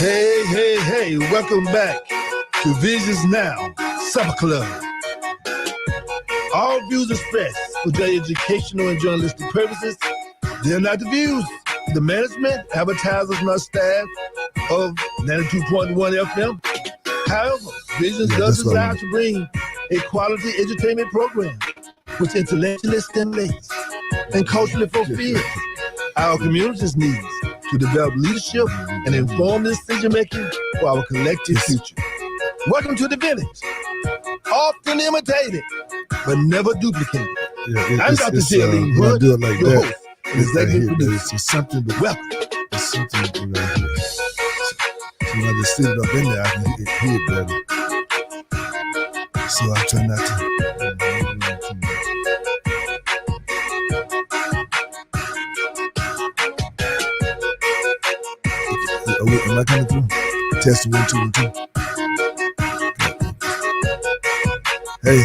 Hey, welcome back to Visions Now Supper Club. All views expressed for their educational and journalistic purposes. They're not the views of the management, advertisers, nor staff of 92.1 FM. However, Visions does desire to bring a quality entertainment program which intellectually stimulates and culturally fulfills our community's needs to develop leadership and inform decision making for our collective future. Welcome to the village. Often imitated, but never duplicated. I'm Dr. Jalen When I do it like that, host, it's something, but welcome. It's something right here. So when I just sit it up in there, I can hear it better. So I try not to. Am I coming through? Test 1, 2, 1, 2. Hey.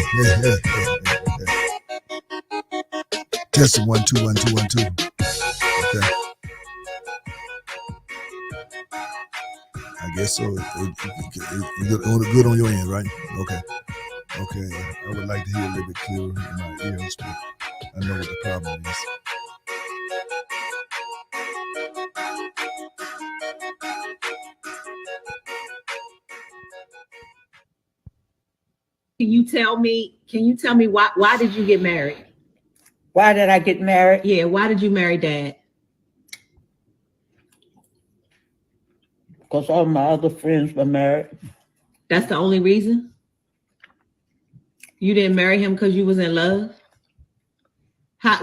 Test 1, 2, 1, 2, 1, 2. Okay. I guess so. It good on your end, right? Okay. I would like to hear a little bit clearer in my ears, but I know what the problem is. Can you tell me why did you get married? Why did I get married? Yeah, why did you marry Dad? Because all my other friends were married. That's the only reason? You didn't marry him because you was in love?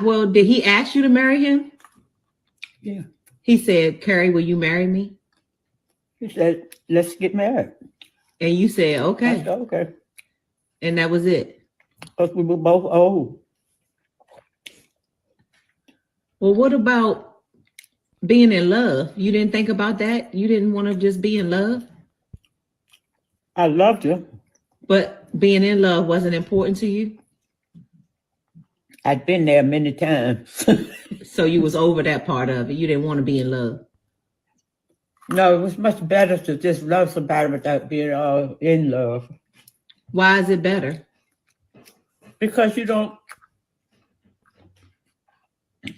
Well, did he ask you to marry him? Yeah. He said, Carrie, will you marry me? He said, let's get married. And you said, okay. I said, okay. And that was it? Because we were both old. Well, what about being in love? You didn't think about that? You didn't want to just be in love? I loved him. But being in love wasn't important to you? I'd been there many times. So you was over that part of it. You didn't want to be in love. No, it was much better to just love somebody without being all in love. Why is it better? Because you don't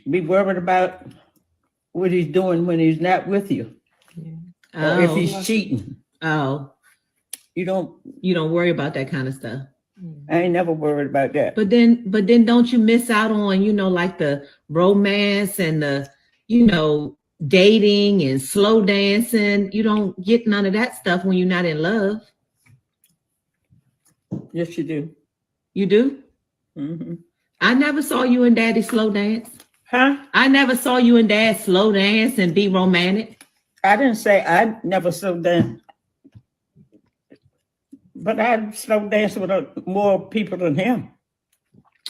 be worried about what he's doing when he's not with you. Or if he's cheating. Oh. You don't worry about that kind of stuff. I ain't never worried about that. But then don't you miss out on, like the romance and the, dating and slow dancing? You don't get none of that stuff when you're not in love. Yes, you do. You do? Mm-hmm. I never saw you and Daddy slow dance. Huh? I never saw you and Dad slow dance and be romantic. I didn't say I never slow dance. But I slow dance with more people than him.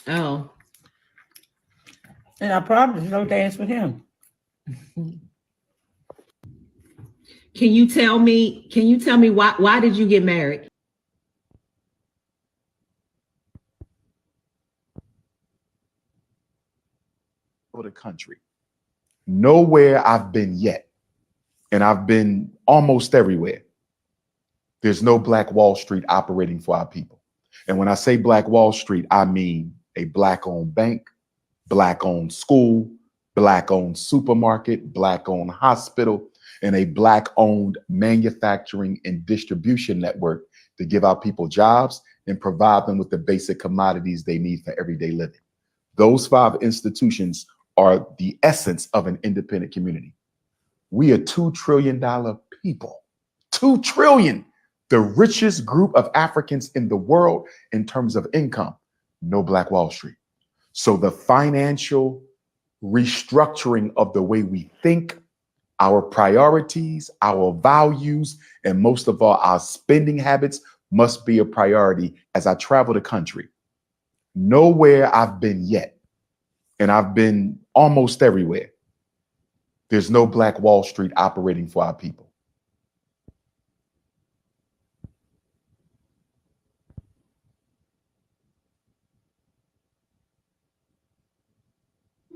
Oh. And I probably slow dance with him. Can you tell me why did you get married? Over the country. Nowhere I've been yet. And I've been almost everywhere. There's no Black Wall Street operating for our people. And when I say Black Wall Street, I mean a Black-owned bank, Black-owned school, Black-owned supermarket, Black-owned hospital, and a Black-owned manufacturing and distribution network to give our people jobs and provide them with the basic commodities they need for everyday living. Those 5 institutions are the essence of an independent community. We are $2 trillion people. 2 trillion. The richest group of Africans in the world in terms of income. No Black Wall Street. So the financial restructuring of the way we think, our priorities, our values, and most of all, our spending habits must be a priority as I travel the country. Nowhere I've been yet, and I've been almost everywhere, there's no Black Wall Street operating for our people.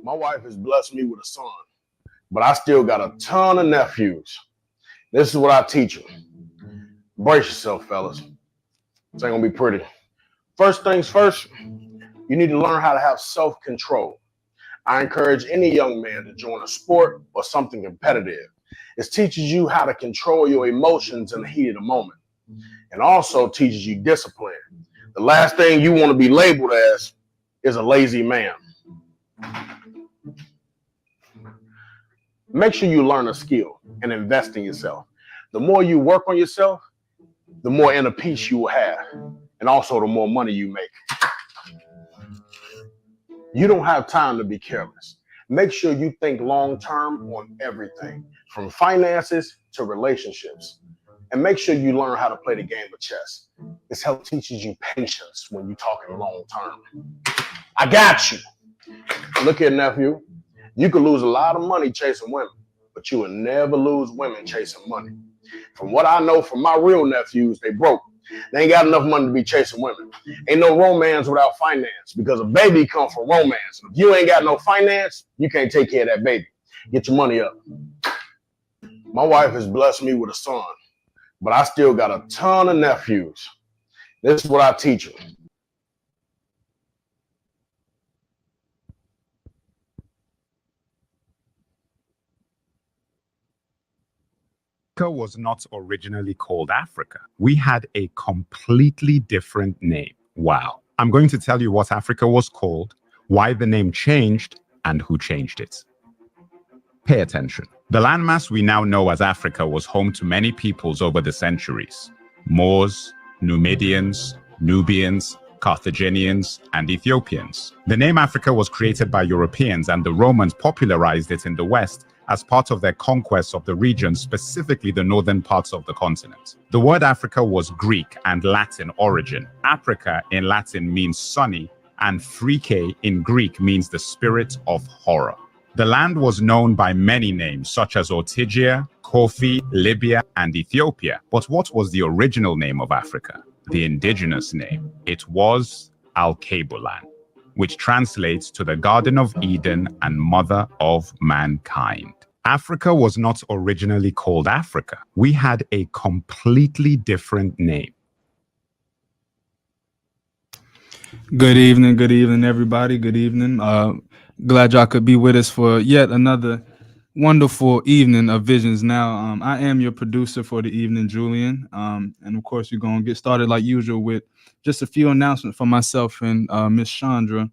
My wife has blessed me with a son, but I still got a ton of nephews. This is what I teach them. Brace yourself, fellas. This ain't gonna be pretty. First things first, you need to learn how to have self-control. I encourage any young man to join a sport or something competitive. It teaches you how to control your emotions in the heat of the moment, and also teaches you discipline. The last thing you want to be labeled as is a lazy man. Make sure you learn a skill and invest in yourself. The more you work on yourself, the more inner peace you will have, and also the more money you make. You don't have time to be careless. Make sure you think long-term on everything, from finances to relationships. And make sure you learn how to play the game of chess. This help teaches you patience when you're talking long-term. I got you. Look here, nephew. You could lose a lot of money chasing women, but you will never lose women chasing money. From what I know from my real nephews, they broke. They ain't got enough money to be chasing women. Ain't no romance without finance, because a baby comes from romance. If you ain't got no finance, you can't take care of that baby. Get your money up. My wife has blessed me with a son, but I still got a ton of nephews. This is what I teach them. Africa was not originally called Africa. We had a completely different name. Wow. I'm going to tell you what Africa was called, why the name changed, and who changed it. Pay attention. The landmass we now know as Africa was home to many peoples over the centuries. Moors, Numidians, Nubians, Carthaginians, and Ethiopians. The name Africa was created by Europeans, and the Romans popularized it in the West as part of their conquest of the region, specifically the northern parts of the continent. The word Africa was Greek and Latin origin. Africa in Latin means sunny, and Phrike in Greek means the spirit of horror. The land was known by many names, such as Ortygia, Kofi, Libya, and Ethiopia. But what was the original name of Africa? The indigenous name. It was Alkebulan, which translates to the Garden of Eden and Mother of Mankind. Africa was not originally called Africa. We had a completely different name. Good evening, everybody. Good evening. Glad y'all could be with us for yet another wonderful evening of Visions Now. I am your producer for the evening, Julian. And of course, we're going to get started like usual with just a few announcements for myself and Miss Chandra.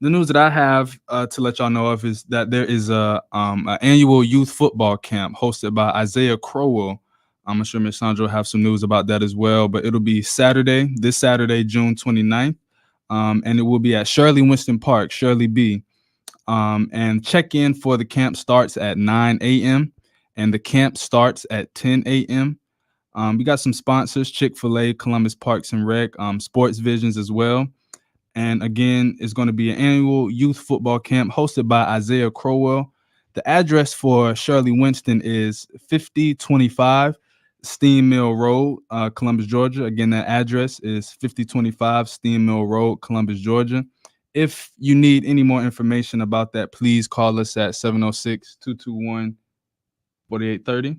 The news that I have to let y'all know of is that there is an annual youth football camp hosted by Isaiah Crowell. I'm sure Miss Sandra will have some news about that as well, but it'll be this Saturday, June 29th, and it will be at Shirley Winston Park, Shirley B. And check-in for the camp starts at 9 a.m. and the camp starts at 10 a.m. We got some sponsors, Chick-fil-A, Columbus Parks and Rec, Sports Visions as well. And again, it's going to be an annual youth football camp hosted by Isaiah Crowell. The address for Shirley Winston is 5025 Steam Mill Road, Columbus, Georgia. Again, that address is 5025 Steam Mill Road, Columbus, Georgia. If you need any more information about that, please call us at 706-221-4830,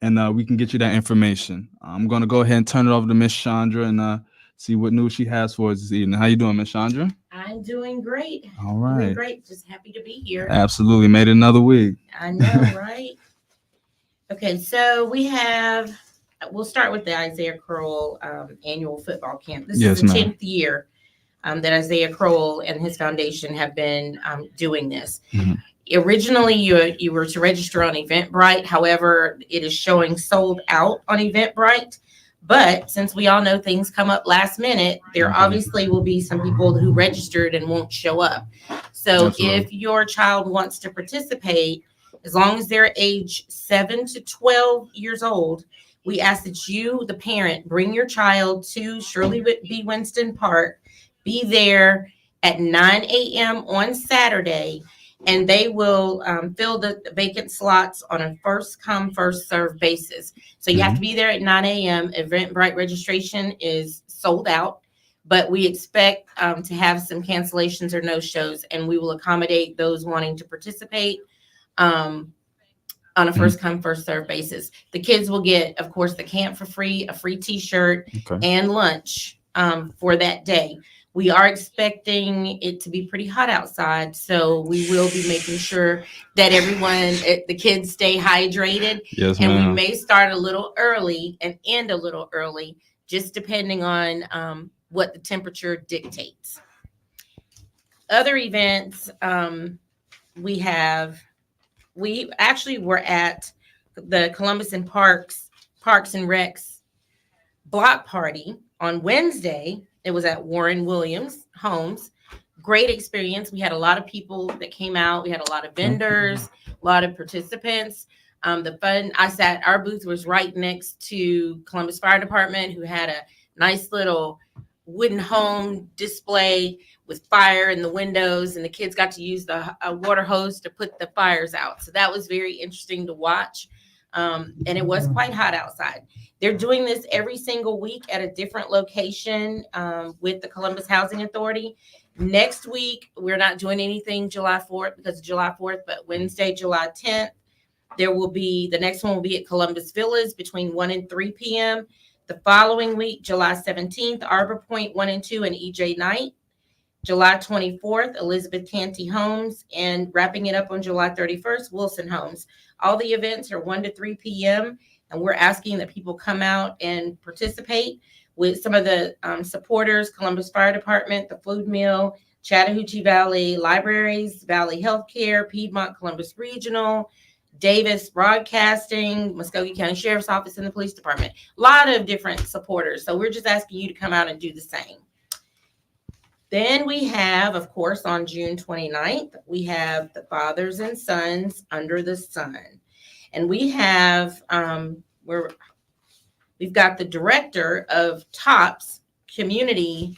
and we can get you that information. I'm going to go ahead and turn it over to Miss Chandra and see what news she has for us this evening. How you doing, Miss Chandra? I'm doing great. All right. Doing great. Just happy to be here. Absolutely. Made it another week. I know, right? Okay, so we'll start with the Isaiah Crowell annual football camp. This is the 10th year that Isaiah Crowell and his foundation have been doing this. Mm-hmm. Originally, you were to register on Eventbrite. However, it is showing sold out on Eventbrite. But since we all know things come up last minute, there obviously will be some people who registered and won't show up. So if your child wants to participate, as long as they're age 7 to 12 years old, we ask that you, the parent, bring your child to Shirley B. Winston Park, be there at 9 a.m. on Saturday, and they will fill the vacant slots on a first come, first serve basis. So you have to be there at 9 a.m. Eventbrite registration is sold out, but we expect to have some cancellations or no shows, and we will accommodate those wanting to participate. on a first come, first serve basis. The kids will get, of course, the camp for free, a free t-shirt and lunch for that day. We are expecting it to be pretty hot outside, so we will be making sure that everyone, the kids stay hydrated. Yes, and ma'am. we may start a little early and end a little early, just depending on what the temperature dictates. Other events, we actually were at the Columbus and Parks and Recs block party on Wednesday. It was at Warren Williams Homes. Great experience. We had a lot of people that came out. We had a lot of vendors, a lot of participants. Our booth was right next to Columbus Fire Department, who had a nice little wooden home display with fire in the windows, and the kids got to use a water hose to put the fires out. So that was very interesting to watch. And it was quite hot outside. They're doing this every single week at a different location with the Columbus Housing Authority. Next week, we're not doing anything July 4th because of July 4th, but Wednesday, July 10th, the next one will be at Columbus Villas between 1 and 3 p.m. The following week, July 17th, Arbor Point 1 and 2 and EJ Knight. July 24th, Elizabeth Canty Homes, and wrapping it up on July 31st, Wilson Homes. All the events are 1 to 3 p.m., and we're asking that people come out and participate with some of the supporters: Columbus Fire Department, the Food Mill, Chattahoochee Valley Libraries, Valley Healthcare, Piedmont Columbus Regional, Davis Broadcasting, Muskogee County Sheriff's Office, and the Police Department. A lot of different supporters. So we're just asking you to come out and do the same. Then we have, of course, on June 29th, we have the Fathers and Sons Under the Sun. And we have, we've got the director of TOPS Community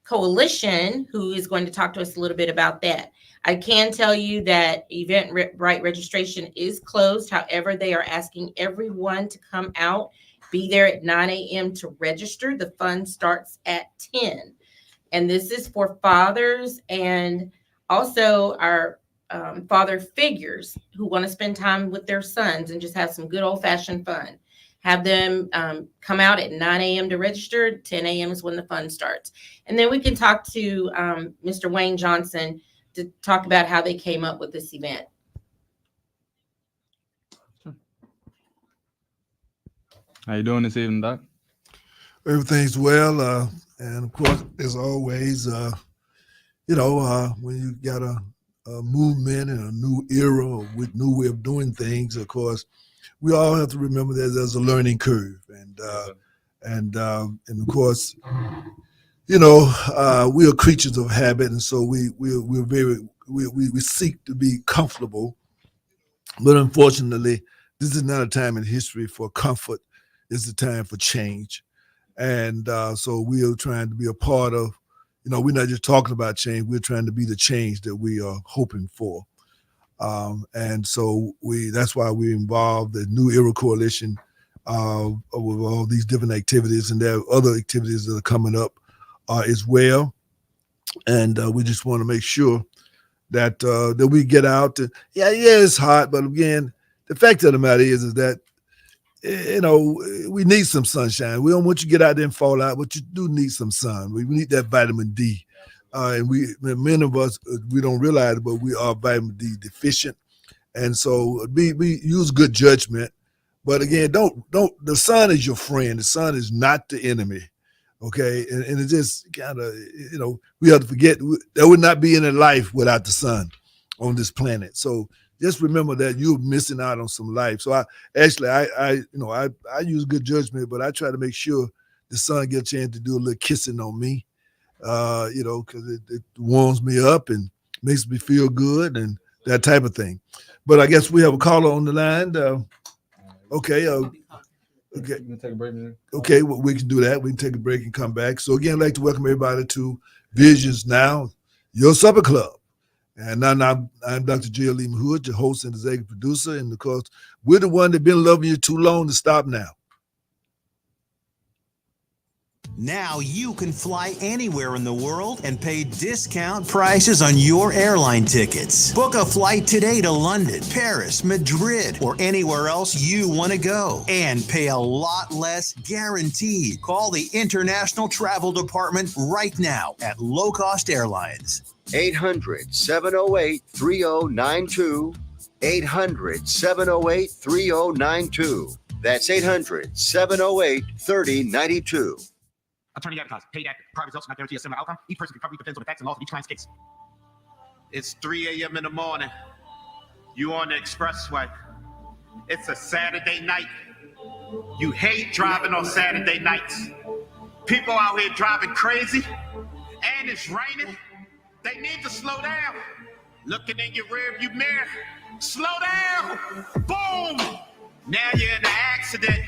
Coalition, who is going to talk to us a little bit about that. I can tell you that Eventbrite registration is closed. However, they are asking everyone to come out, be there at 9 a.m. to register. The fun starts at 10. And this is for fathers and also our father figures who want to spend time with their sons and just have some good old-fashioned fun. Have them come out at 9 a.m. to register. 10 a.m. is when the fun starts. And then we can talk to Mr. Wayne Johnson to talk about how they came up with this event. How you doing this evening, Doc? Everything's well. And of course, as always, when you got a movement and a new era with new way of doing things, of course, we all have to remember that there's a learning curve. And of course, we are creatures of habit, and so we seek to be comfortable. But unfortunately, this is not a time in history for comfort. It's a time for change. And so we are trying to be a part of, we're not just talking about change, we're trying to be the change that we are hoping for. And so that's why we're involved in New Era Coalition with all these different activities, and there are other activities that are coming up as well. And we just want to make sure that that we get out. It's hot, but again, the fact of the matter is that we need some sunshine. We don't want you to get out there and fall out, but you do need some sun. We need that vitamin D. And many of us, we don't realize it, but we are vitamin D deficient. And so we use good judgment. But again, the sun is your friend. The sun is not the enemy. Okay. And it just kind of, we have to forget there would not be any life without the sun on this planet. So just remember that you're missing out on some life. So I use good judgment, but I try to make sure the sun gets a chance to do a little kissing on me, because it warms me up and makes me feel good and that type of thing. But I guess we have a caller on the line. Okay. Okay. You can take a break, man. Okay, well, we can do that. We can take a break and come back. So again, I'd like to welcome everybody to Visions Now, your supper club. And now I'm Dr. J.L. Hood, your host and executive producer. And of course, we're the one that been loving you too long to stop now. Now you can fly anywhere in the world and pay discount prices on your airline tickets. Book a flight today to London, Paris, Madrid, or anywhere else you want to go and pay a lot less guaranteed. Call the International Travel Department right now at Low Cost Airlines. 800-708-3092. 800-708-3092. That's 800-708-3092. Attorney advertised. Paid active. Prior results not guarantee a similar outcome. Each person can cover depends on the facts and laws of each client's case. It's 3 a.m. in the morning. You on the expressway. It's a Saturday night. You hate driving on Saturday nights. People out here driving crazy, and it's raining. They need to slow down. Looking in your rearview mirror. Slow down. Boom. Now you're in an accident.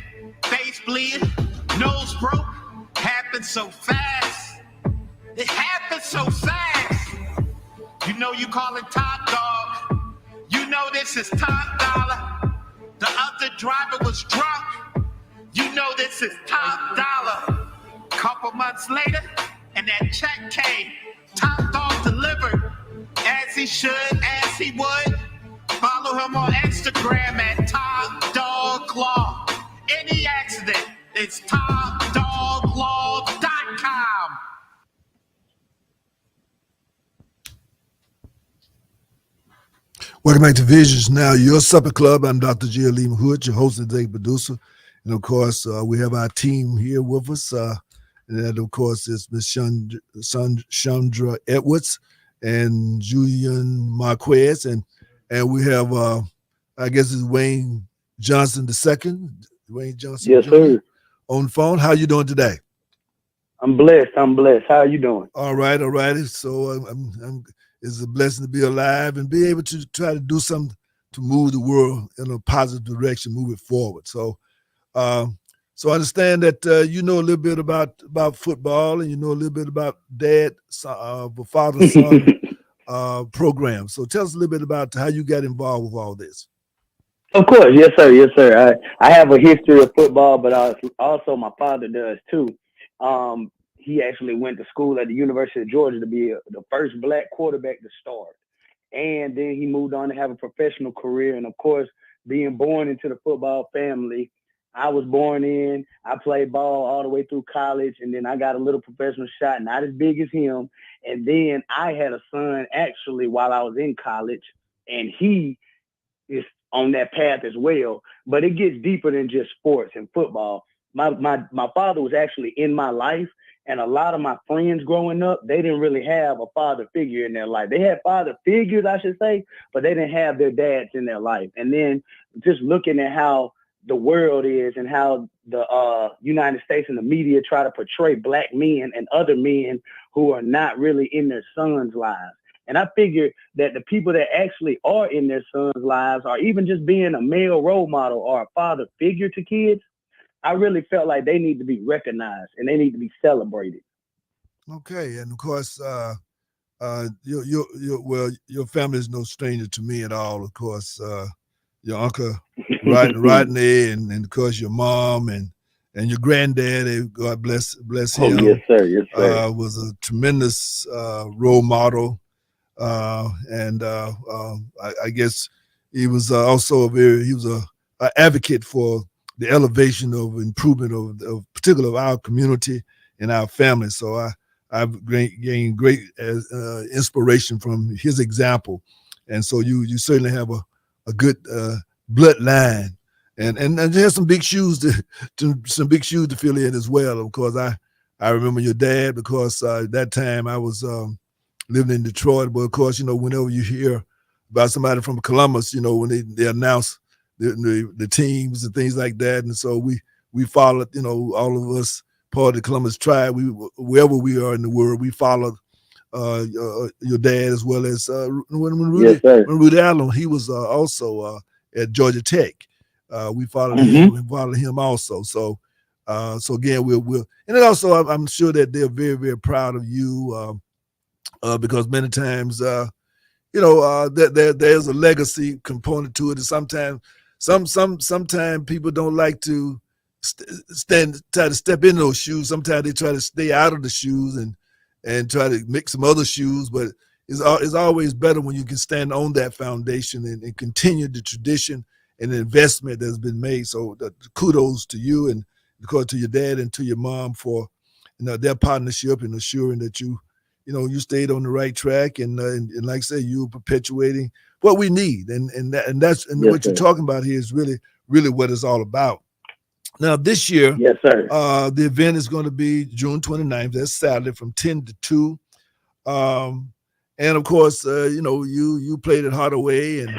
Face bleeding. Nose broke. Happened so fast. It happened so fast. You know you call it top dog. You know this is top dollar. The other driver was drunk. You know this is top dollar. Couple months later, and that check came. Top dog delivered. As he should, as he would. Follow him on Instagram at Top Dog Law. Any accident, it's TopDogLaw.com. Welcome back to Visions Now, your supper club. I'm Dr. G. Lee Hood, your host and executive producer. And of course, we have our team here with us. And that, of course, is Ms. Chandra Edwards and Julian Marquez. And we have, I guess it's Wayne Johnson II. Wayne Johnson. Yes, Jr. sir. On the phone. How you doing today? I'm blessed. How are you doing? All right. So it's a blessing to be alive and be able to try to do something to move the world in a positive direction, move it forward. So I understand that you know a little bit about football, and you know a little bit about father-son program. So tell us a little bit about how you got involved with all this. Of course, yes, sir. I have a history of football, but also my father does too. He actually went to school at the University of Georgia to be the first black quarterback to start, and then he moved on to have a professional career. And of course, being born into the football family, I was born in. I played ball all the way through college, and then I got a little professional shot, not as big as him. And then I had a son actually while I was in college, and he is on that path as well. But it gets deeper than just sports and football. My father was actually in my life, and a lot of my friends growing up, they didn't really have a father figure in their life. They had father figures, I should say, but they didn't have their dads in their life. And then just looking at how the world is and how the United States and the media try to portray black men and other men who are not really in their sons' lives. And I figured that the people that actually are in their sons' lives, or even just being a male role model or a father figure to kids, I really felt like they need to be recognized and they need to be celebrated. Okay, and of course, your family is no stranger to me at all. Of course, your uncle Rodney, and of course your mom and your granddad. God bless him. Oh, yes, sir. Was a tremendous role model, and I guess he was also he was a advocate for the elevation of improvement of particularly of our community and our family. So I've gained great inspiration from his example, and so you certainly have a good bloodline, and there's some big shoes to fill in as well. Of course, I remember your dad because at that time I was living in Detroit, but of course, whenever you hear about somebody from Columbus, when they announce the teams and things like that, and so we followed, all of us part of the Columbus tribe. Wherever we are in the world, we followed your dad, as well as when Rudy Allen, he was also at Georgia Tech. We followed him also. So again, we'll and then also I'm sure that they're very, very proud of you because many times there's a legacy component to it, and sometimes people don't like to try to step in those shoes. Sometimes they try to stay out of the shoes and try to make some other shoes, but it's always better when you can stand on that foundation and continue the tradition and the investment that's been made. So kudos to you and of course to your dad and to your mom for their partnership and assuring that you stayed on the right track and like I said, you perpetuating what we need and that's Yes, what you're talking about here is really what it's all about. Now this year, yes, sir. The event is going to be June 29th. That's Saturday from 10 to 2. And of course, you played at Hardaway and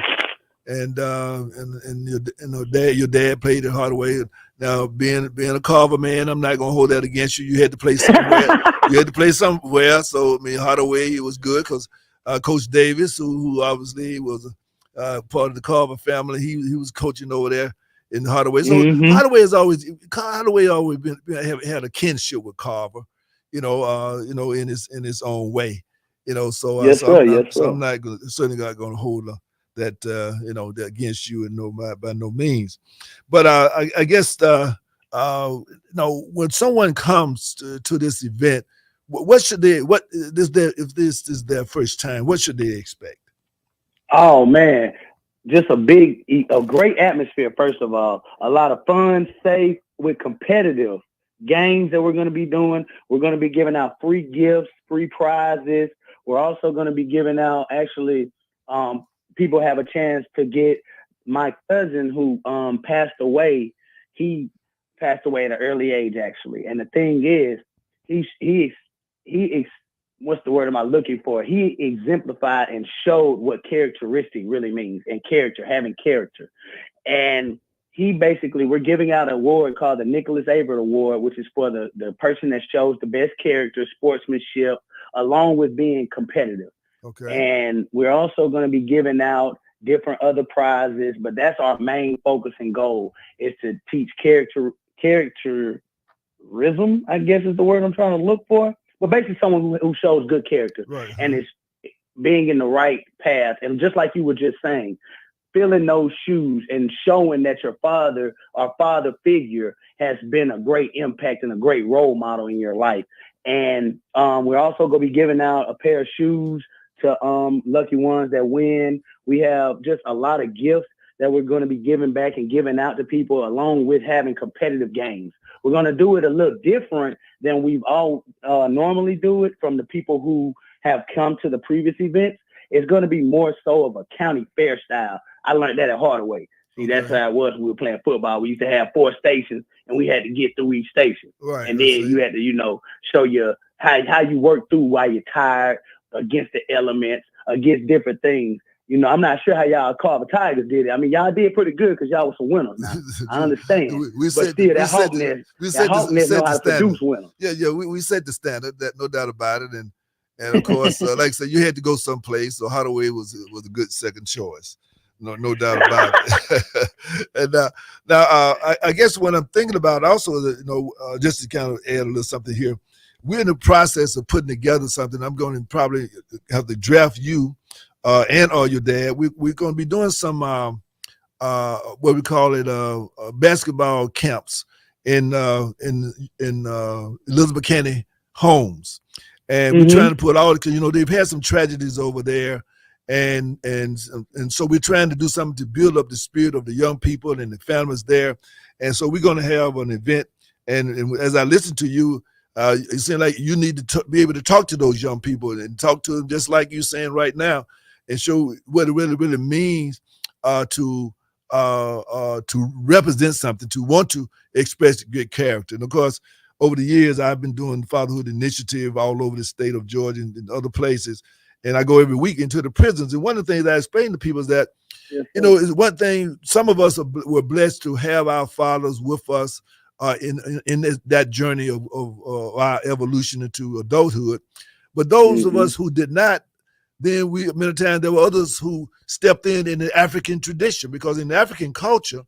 your dad played at Hardaway. Now being a Carver man, I'm not gonna hold that against you. You had to play somewhere. So I mean, Hardaway, it was good because Coach Davis, who obviously was part of the Carver family, he was coaching over there in Hardaway. So Hardaway always been had a kinship with Carver, in his own way. So yes, sir. I'm certainly not going to hold that that against you and by no means. But I guess when someone comes to this event, if this is their first time, what should they expect? Oh man, just a great atmosphere. First of all, a lot of fun, safe, with competitive games that we're going to be doing. We're going to be giving out free gifts, free prizes. We're also going to be giving out, people have a chance to get my cousin who passed away. He passed away at an early age, actually. And the thing is, what's the word am I looking for? He exemplified and showed what characteristic really means and having character. And we're giving out an award called the Nicholas Avert Award, which is for the person that shows the best character, sportsmanship, along with being competitive. Okay. And we're also going to be giving out different other prizes, but that's our main focus and goal is to teach characterism, I guess is the word I'm trying to look for. But basically someone who shows good character and is being in the right path. And just like you were just saying, filling those shoes and showing that your father or father figure has been a great impact and a great role model in your life. And we're also going to be giving out a pair of shoes to lucky ones that win. We have just a lot of gifts that we're going to be giving back and giving out to people, along with having competitive games. We're going to do it a little different than we've all normally do it from the people who have come to the previous events. It's going to be more so of a county fair style. I learned that at Hardaway. See, that's how it was when we were playing football. We used to have 4 stations, and we had to get through each station. Right. And then you had to, show you how you work through while you're tired, against the elements, against different things. I'm not sure how y'all Carver Tigers did it. I mean, y'all did pretty good because y'all was some winners. Now, I understand. But still, that Hawkness know how to produce winners. Yeah, we set the standard, that no doubt about it. And of course, like I said, you had to go someplace. So Hardaway was a good second choice. No doubt about it. And now, I guess what I'm thinking about also, just to kind of add a little something here, we're in the process of putting together something. I'm going to probably have to draft you or your dad. We're going to be doing some what we call it basketball camps in Elizabeth County homes, and we're trying to put all because they've had some tragedies over there. And so we're trying to do something to build up the spirit of the young people and the families there. And so we're going to have an event. And as I listen to you, it seems like you need to be able to talk to those young people and talk to them just like you're saying right now and show what it really means to represent something, to want to express good character. And of course, over the years, I've been doing Fatherhood Initiative all over the state of Georgia and other places. And I go every week into the prisons. And one of the things I explain to people is that, is one thing, some of us were blessed to have our fathers with us in that journey of our evolution into adulthood. But those of us who did not, then many times there were others who stepped in the African tradition, because in the African culture,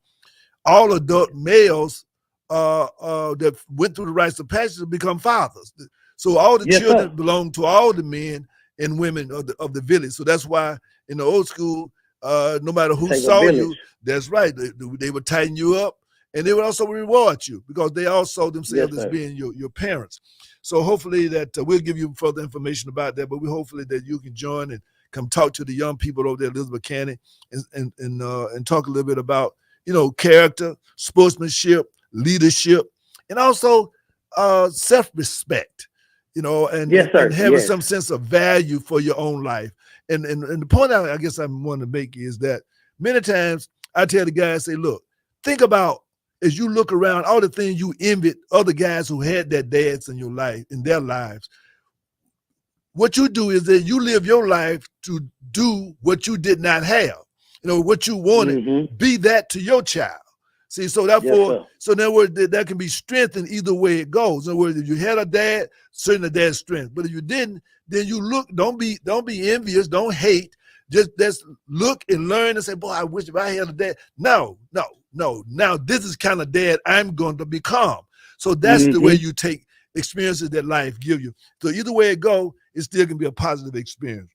all adult males that went through the rites of passage become fathers. So all the children belong to all the men and women of the village. So that's why in the old school, no matter who saw you, that's right, they would tighten you up and they will also reward you because they also themselves Yes, as sir. being your parents. So hopefully that we'll give you further information about that, but we hopefully that you can join and come talk to the young people over there, Elizabeth County, and talk a little bit about, you know, character, sportsmanship, leadership, and also self-respect, you know, and, Yes, sir. and having Yes. some sense of value for your own life. And the point I guess I want to make is that many times I tell the guys, say, look, think about as you look around all the things you envied other guys who had their dads in your life, in their lives. What you do is that you live your life to do what you did not have. You know, what you wanted, be that to your child. See, so therefore, sir. so in other words, that can be strengthened either way it goes. In other words, if you had a dad, certainly dad's strength. But if you didn't, then you look, don't be envious, don't hate. Just look and learn and say, boy, I wish if I had a dad. No. Now this is kind of dad I'm going to become. So that's the way you take experiences that life give you. So either way it go, it still can be a positive experience.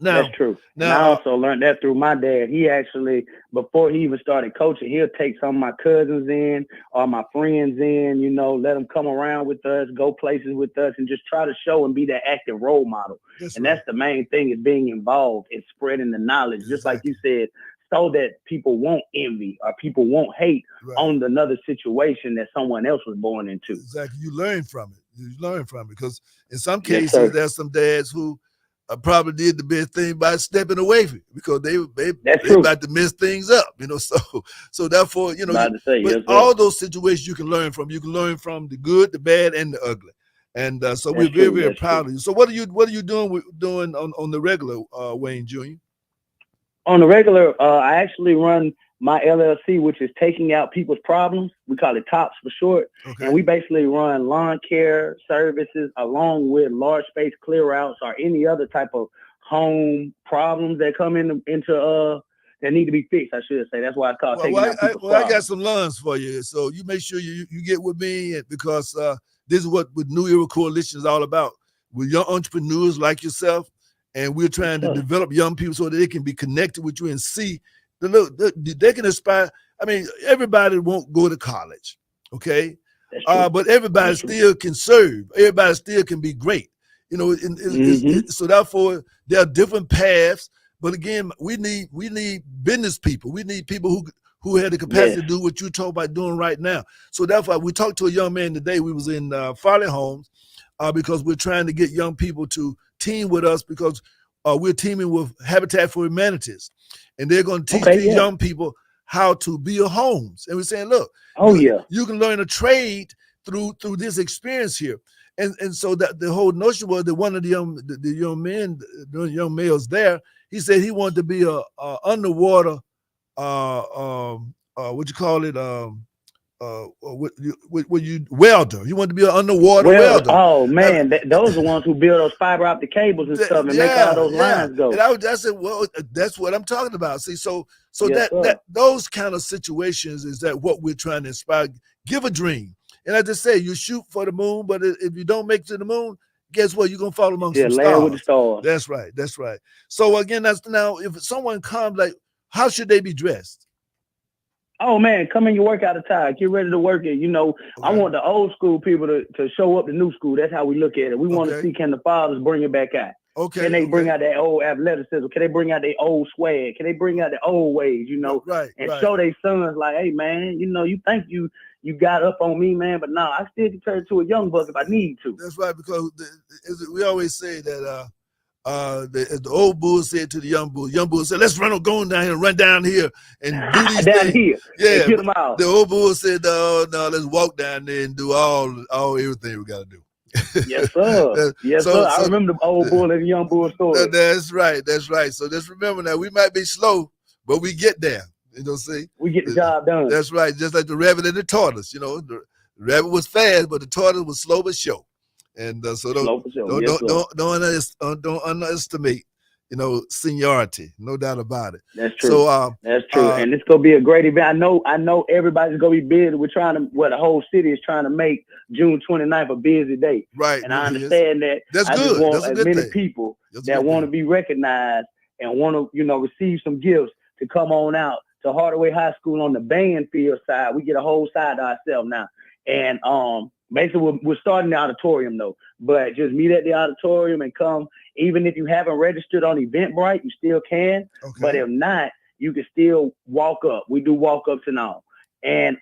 Now, That's true. Now, and I also learned that through my dad. He actually, before he even started coaching, he'll take some of my cousins in or my friends in, you know, let them come around with us, go places with us, and just try to show and be that active role model. That's the main thing, is being involved and spreading the knowledge, just like you said, so that people won't envy or people won't hate on another situation that someone else was born into. Exactly. You learn from it. You learn from it because in some cases, there's some dads who probably did the best thing by stepping away from it because they about to mess things up, you know. So therefore, you know, all those situations you can learn from. You can learn from the good, the bad, and the ugly. And so we're very, very proud of you. So what are you doing on the regular, Wayne Jr.? On the regular, I actually run my LLC, which is Taking Out People's Problems. We call it TOPS for short. Okay. And we basically run lawn care services along with large space clear outs or any other type of home problems that come into that need to be fixed, I should say. That's why it's called Taking Out People's Problems. I got some lawns for you. So you make sure you get with me because this is what New Era Coalition is all about. With young entrepreneurs like yourself, and we're trying to develop young people so that they can be connected with you and see they can aspire. I mean, everybody won't go to college, okay? But everybody still can serve. Everybody still can be great, you know. So therefore, there are different paths. But again, we need business people. We need people who had the capacity to do what you're talking about doing right now. So therefore, we talked to a young man today. We was in Farley Homes because we're trying to get young people to team with us because we're teaming with Habitat for Humanities. And they're going to teach these young people how to build homes. And we're saying, look, you can learn a trade through this experience here. And so that the whole notion was that one of the young males there, he said he wanted to be a underwater, what you call it, welder. He wanted to be an underwater welder. Oh man, those are the ones who build those fiber optic cables and stuff and make all those lines go. And I said, well, that's what I'm talking about. See, so that those kind of situations is that what we're trying to inspire. Give a dream, and I just say you shoot for the moon, but if you don't make it to the moon, guess what? You're gonna fall amongst some stars. Land with the stars. That's right. That's right. So again, that's now if someone comes, like, how should they be dressed? Oh man, come in your workout attire. Get ready to work it. You know, I want the old school people to show up the new school. That's how we look at it. We want to see, can the fathers bring it back out? Okay. Can they bring out that old athleticism? Can they bring out their old swag? Can they bring out the old ways, you know? And show their sons like, hey man, you know, you think you got up on me, man, but no, I still can turn to a young buck if I need to. That's right, because we always say that as the old bull said to the young bull said, let's go down here and run down here and do these down things. Here. Yeah, get them out. The old bull said, no, let's walk down there and do everything we got to do. Yes, sir. Sir. I remember the old bull and the young bull story. That's right. So just remember that we might be slow, but we get there. You know, see? We get the job done. That's right. Just like the rabbit and the tortoise. You know, the rabbit was fast, but the tortoise was slow but sure. And so don't underestimate, you know, seniority. No doubt about it. That's true. So that's true. And it's gonna be a great event. I know everybody's gonna be busy. We're trying to, the whole city is trying to make June 29th a busy day. Right. And I understand that. That's I good. just want That's as many people that want to be recognized and want to, you know, receive some gifts to come on out to Hardaway High School on the Banfield side. We get a whole side to ourselves now. And basically we're starting the auditorium though, but just meet at the auditorium and come. Even if you haven't registered on Eventbrite, you still can. Okay. But if not, you can still walk up. We do walk-ups and all. And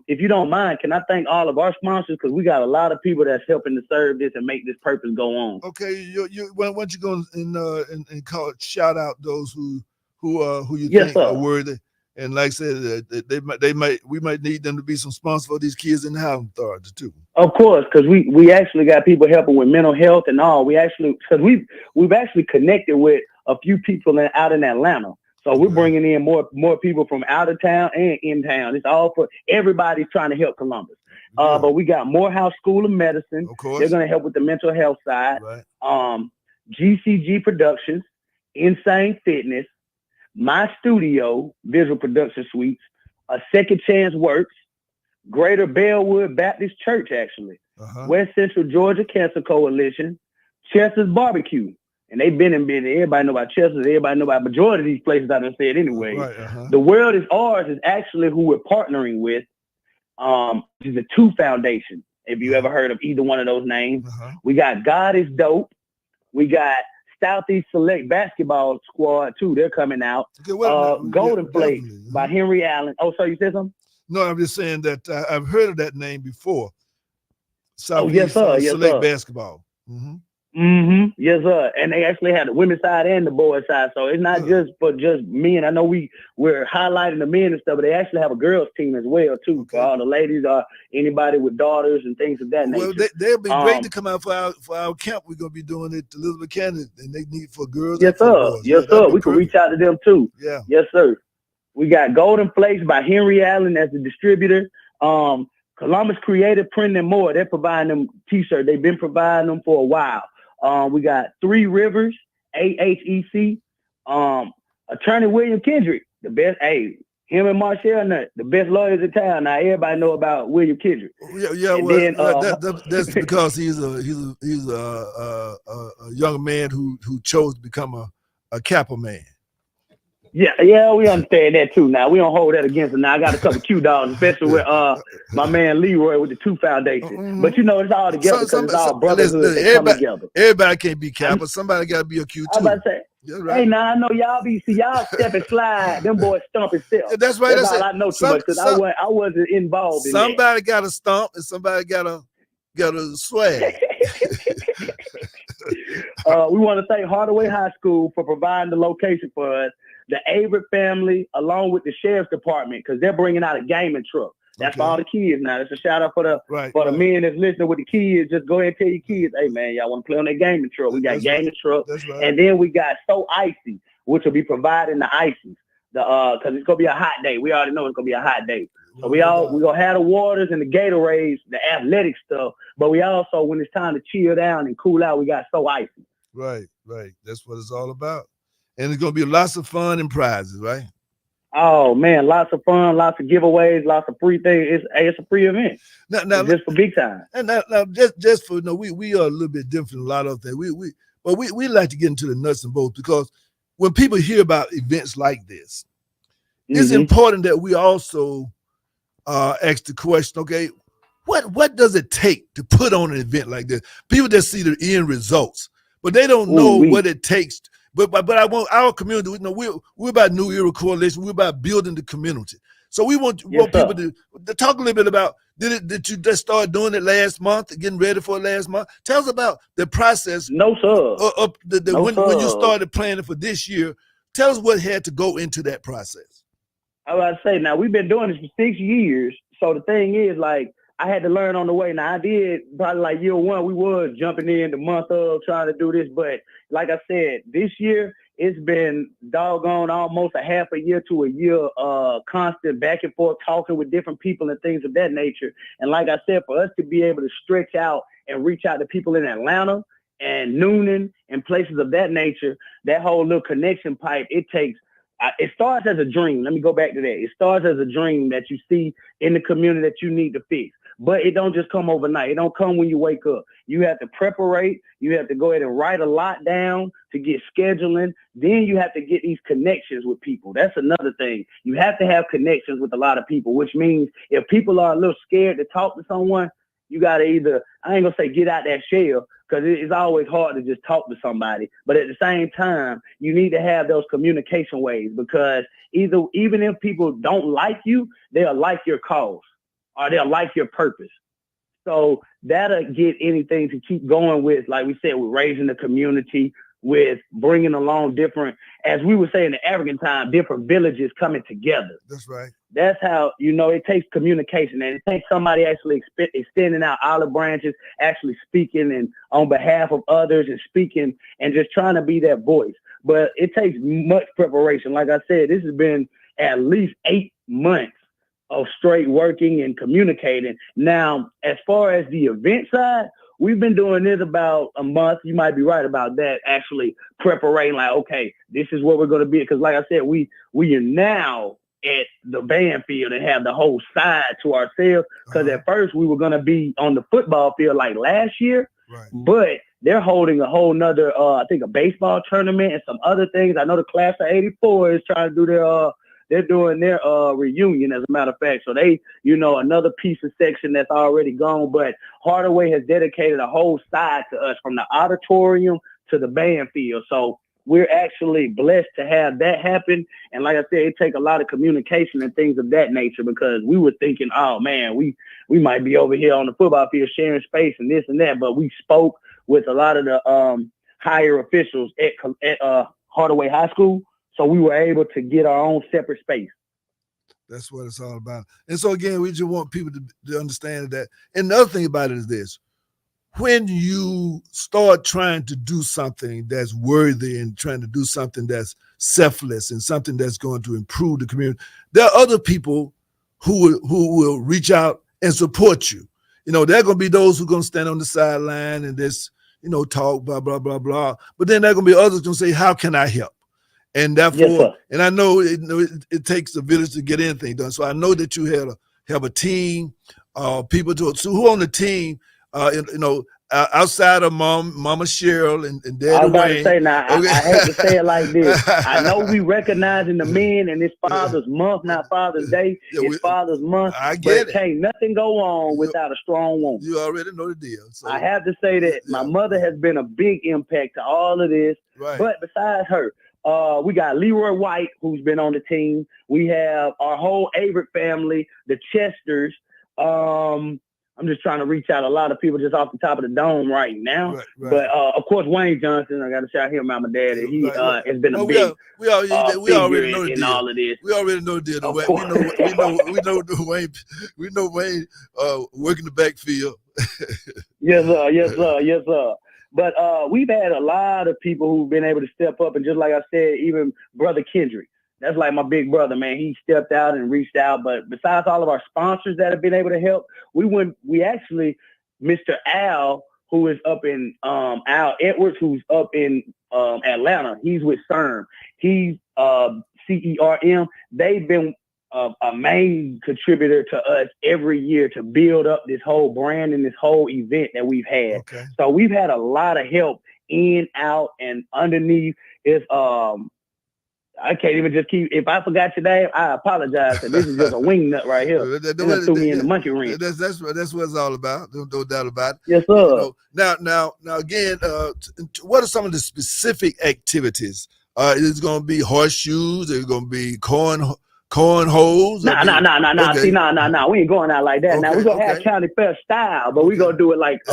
if you don't mind, can I thank all of our sponsors, because we got a lot of people that's helping to serve this and make this purpose go on. Okay, why don't you go and call shout out those who you Yes, think sir. are worthy, and like I said, we might need them to be some sponsors for these kids in the housing authority too. Of course, because we actually got people helping with mental health and all. We've actually connected with a few people out in Atlanta. So we're bringing in more people from out of town and in town. It's all for everybody's trying to help Columbus. But we got Morehouse School of Medicine. Of course. They're going to help with the mental health side. Right. GCG Productions, Insane Fitness, My Studio, Visual Production Suites, A Second Chance Works, Greater Bellwood Baptist Church, actually, West Central Georgia Cancer Coalition, Chester's Barbecue. And they've been in business. Everybody know about Chester's. Everybody know about majority of these places I done said anyway. Right, The World Is Ours is actually who we're partnering with. Which is the Two Foundation. If you ever heard of either one of those names. We got God Is Dope. We got Southeast Select Basketball Squad too. They're coming out. Golden Plate by Henry Allen. Oh, so you said something? No, I'm just saying that I've heard of that name before. Southeast yes, sir. Yes, Select sir. Basketball. Yes, sir. And they actually had the women's side and the boys side. So it's not just for just men. I know we're highlighting the men and stuff, but they actually have a girls team as well too. For all the ladies or anybody with daughters and things of that nature. Well, they'll be great to come out for our camp. We're gonna be doing it to Elizabeth Cannon, and they need for girls. Yes, and for sir. boys. Yes, sir. We can reach out to them too. Yeah. Yes, sir. We got Golden Flakes by Henry Allen as the distributor. Columbus Creative Print and More. They're providing them t-shirts. They've been providing them for a while. We got Three Rivers, AHEC, Attorney William Kendrick, the best. Hey, him and Marshall Nutt, the best lawyers in town. Now everybody know about William Kendrick. Yeah. And Well, then, that's because he's a young man who chose to become a Kappa man. Yeah, we understand that too. Now we don't hold that against him. Now I got a couple Q dogs, especially with my man Leroy with the Two Foundation. But you know, it's all together because it's all brotherhood that come together. Everybody can't be Kappa. Somebody got to be a Q too. I was about to say, right. Hey, now I know y'all step and slide. Them boys stomp and step. That's right. That's all I know too much because I wasn't involved in that. Somebody got to stomp and somebody got to swag. We want to thank Hardaway High School for providing the location for us. The Avery family, along with the sheriff's department, because they're bringing out a gaming truck. That's for all the kids now. That's a shout out for the men that's listening with the kids. Just go ahead and tell your kids, hey man, y'all want to play on that gaming truck. We got gaming truck. Right. And then we got So Icy, which will be providing the ices. Because it's gonna be a hot day. We already know it's gonna be a hot day. So we're gonna have the waters and the Gatorades, the athletic stuff, but we also, when it's time to chill down and cool out, we got So Icy. Right. That's what it's all about. And it's gonna be lots of fun and prizes, right? Oh man, lots of fun, lots of giveaways, lots of free things. It's a free event. Now just for big time. And now just for we are a little bit different than a lot of things. We like to get into the nuts and bolts, because when people hear about events like this, it's important that we also ask the question, okay, what does it take to put on an event like this? People just see the end results, but they don't know what it takes. But I want our community. We're about New Era Coalition. We're about building the community. So we want people to talk a little bit about. Did you just start doing it last month, getting ready for it last month? Tell us about the process. No, sir. When you started planning for this year, tell us what had to go into that process. I was about to say, now we've been doing this for 6 years. So the thing is, like, I had to learn on the way. Now I did probably like year one, we was jumping in the month of trying to do this. But like I said, this year, it's been doggone almost a half a year to a year, constant back and forth talking with different people and things of that nature. And like I said, for us to be able to stretch out and reach out to people in Atlanta and Noonan and places of that nature, that whole little connection pipe, it starts as a dream. Let me go back to that. It starts as a dream that you see in the community that you need to fix. but it don't just come overnight. It don't come when you wake up. You have to preparate. You have to go ahead and write a lot down to get scheduling. Then you have to get these connections with people. That's another thing. You have to have connections with a lot of people, which means if people are a little scared to talk to someone, you got to either, I ain't going to say get out that shell, because it's always hard to just talk to somebody. But at the same time, you need to have those communication ways, because even if people don't like you, they'll like your cause or they'll like your purpose. So that'll get anything to keep going with, like we said, with raising the community, with bringing along different, as we would say in the African time, different villages coming together. That's right. That's how, it takes communication, and it takes somebody actually extending out olive branches, actually speaking and on behalf of others and speaking and just trying to be that voice. But it takes much preparation. Like I said, this has been at least 8 months of straight working and communicating. Now, as far as the event side, we've been doing this about a month. You might be right about that, actually preparing, like, okay, this is what we're going to be. Because like I said, we are now at the band field and have the whole side to ourselves. Because at first we were going to be on the football field like last year, right. But they're holding a whole nother, I think a baseball tournament and some other things. I know the class of 84 is trying to do they're doing their reunion, as a matter of fact. So they, another piece of section that's already gone. But Hardaway has dedicated a whole side to us, from the auditorium to the band field. So we're actually blessed to have that happen. And like I said, it takes a lot of communication and things of that nature, because we were thinking, oh man, we might be over here on the football field sharing space and this and that. But we spoke with a lot of the higher officials at Hardaway High School. So we were able to get our own separate space. That's what it's all about. And so again, we just want people to understand that. And the other thing about it is this: when you start trying to do something that's worthy and trying to do something that's selfless and something that's going to improve the community, there are other people who will reach out and support you. There are going to be those who are going to stand on the sideline and just, talk, blah, blah, blah, blah. But then there are going to be others going to say, how can I help? And therefore, yes, and I know it takes a village to get anything done. So I know that you have a team, people so who on the team, outside of Mama Cheryl and Daddy I was about Wayne. to say now, okay. I hate to say it like this. I know we recognizing the men, and it's Father's Month, not Father's Day. It's Father's Month. I get it. Can't nothing go on without a strong woman. You already know the deal. So, I have to say that my mother has been a big impact to all of this. Right. But besides her, we got Leroy White, who's been on the team. We have our whole Averett family, the Chesters. I'm just trying to reach out a lot of people just off the top of the dome right now. Right. But of course, Wayne Johnson, I got to shout him out, my daddy. He has been a big we already know the in deal. All of this. We already know the deal. We know Wayne working the backfield. Yes, sir. Yes, sir. Yes, sir. But we've had a lot of people who've been able to step up, and just like I said, even Brother Kendrick. That's like my big brother, man. He stepped out and reached out. But besides all of our sponsors that have been able to help, we actually, Mr. Al, who is up in Al Edwards, who's up in Atlanta. He's with CERM. He's CERM. They've been a main contributor to us every year to build up this whole brand and this whole event that we've had. Okay. So we've had a lot of help in, out, and underneath. It's I can't even just keep. If I forgot your name, I apologize. This is just a wing nut right here. That threw me in the monkey ring. That's what it's all about. No doubt about it. Yes, sir. Now again, what are some of the specific activities? Is it going to be horseshoes? Is it going to be cornholes? Nah. Okay. See, nah. We ain't going out like that. Okay, now we're gonna have county fair style, but we're gonna do it like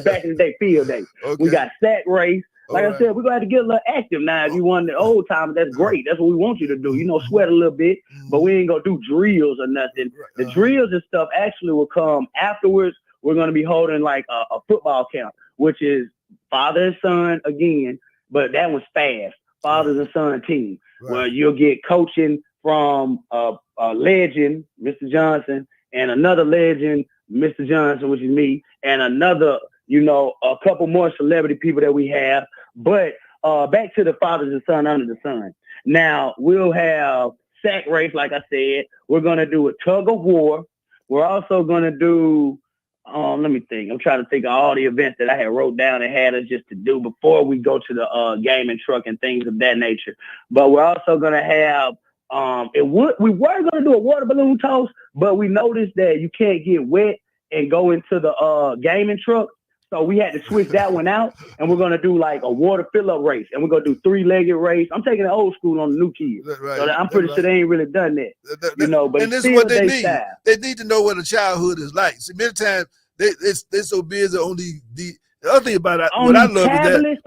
back in the day, field day. Okay. We got sack race. Like I said, we're gonna have to get a little active now. If you want the old time, that's great. That's what we want you to do. Sweat a little bit, but we ain't gonna do drills or nothing. The drills and stuff actually will come afterwards. We're gonna be holding like a football camp, which is father and son again, but that one's fast. Fathers and son team, where you'll get coaching from a legend, Mr. Johnson, and another legend, Mr. Johnson, which is me, and another, a couple more celebrity people that we have. But back to the fathers and son under the sun. Now, we'll have sack race, like I said. We're going to do a tug of war. We're also going to do let me think. I'm trying to think of all the events that I had wrote down and had us just to do before we go to the gaming truck and things of that nature. But we're also gonna have we were gonna do a water balloon toss, but we noticed that you can't get wet and go into the gaming truck. So we had to switch that one out, and we're gonna do like a water fill-up race, and we're gonna do 3-legged race. I'm taking the old school on the new kids, Right. so I'm pretty sure they ain't really done that, But and this it's is what still they they need. style. They need to know what a childhood is like. See, many times they're so busy on the other thing about it, what I love is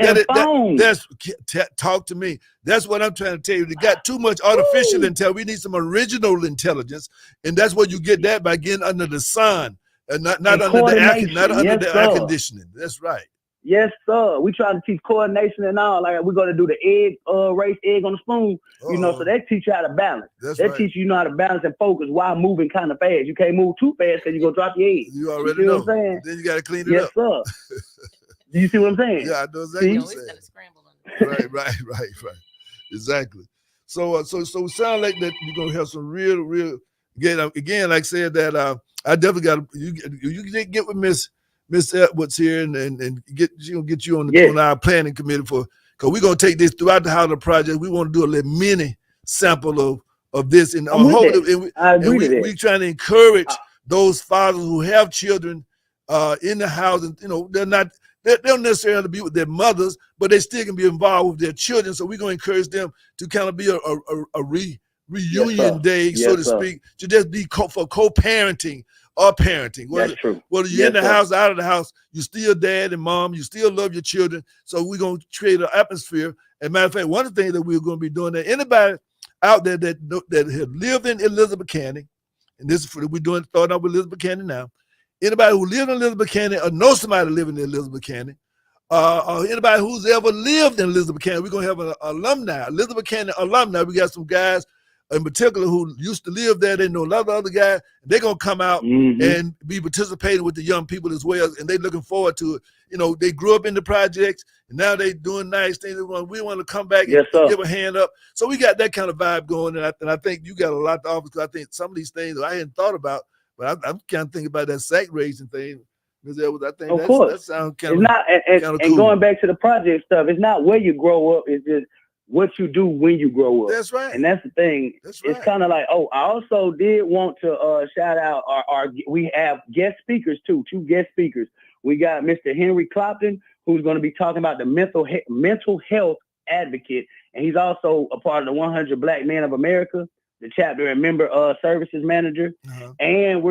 that talk to me. That's what I'm trying to tell you. They got too much artificial intelligence. We need some original intelligence, and that's what you get that by getting under the sun. And not under the air conditioning. That's right. Yes, sir. We trying to teach coordination and all. Like we're gonna do the egg race, egg on the spoon. So they teach you how to balance. They teach you how to balance and focus while moving kind of fast. You can't move too fast because you're gonna drop your egg. You already know. What I'm saying? Then you gotta clean it yes, up. Yes, sir. Do you see what I'm saying? Yeah, I know exactly what you're saying. Right. Exactly. So it sounds like that you're gonna have some real again, like I said that I definitely got you get with Miss Edwards here and get you on our planning committee because we're gonna take this throughout the Howler Project. We want to do a little mini sample of this and we trying to encourage those fathers who have children in the house, and they don't necessarily be with their mothers, but they still can be involved with their children. So we're gonna encourage them to kind of be a reunion day, so to speak, to just be for co-parenting or parenting. Whether you're in the house, out of the house, you're still dad and mom, you still love your children. So we're going to create an atmosphere. And matter of fact, one of the things that we're going to be doing that anybody out there that have lived in Elizabeth County, and this is we're doing starting out with Elizabeth County now. Anybody who lived in Elizabeth County or know somebody living in Elizabeth County, or anybody who's ever lived in Elizabeth County, we're going to have an alumni, Elizabeth County alumni. We got some guys in particular who used to live there. They know a lot of other guys. They're going to come out and be participating with the young people as well, and they're looking forward to it. They grew up in the projects, and now they're doing nice things. We want to come back and give a hand up. So we got that kind of vibe going, and I think you got a lot to offer, because I think some of these things I hadn't thought about, but I'm kind of thinking about that sack raising thing. I think that sounds kind of cool. And going back to the project stuff, it's not where you grow up, it's just what you do when you grow up. That's right. And that's the thing. It's kind of like, I also did want to shout out we have guest speakers too, 2 guest speakers. We got Mr. Henry Clopton, who's going to be talking about the mental health advocate. And he's also a part of the 100 Black Men of America, the chapter and member services manager. And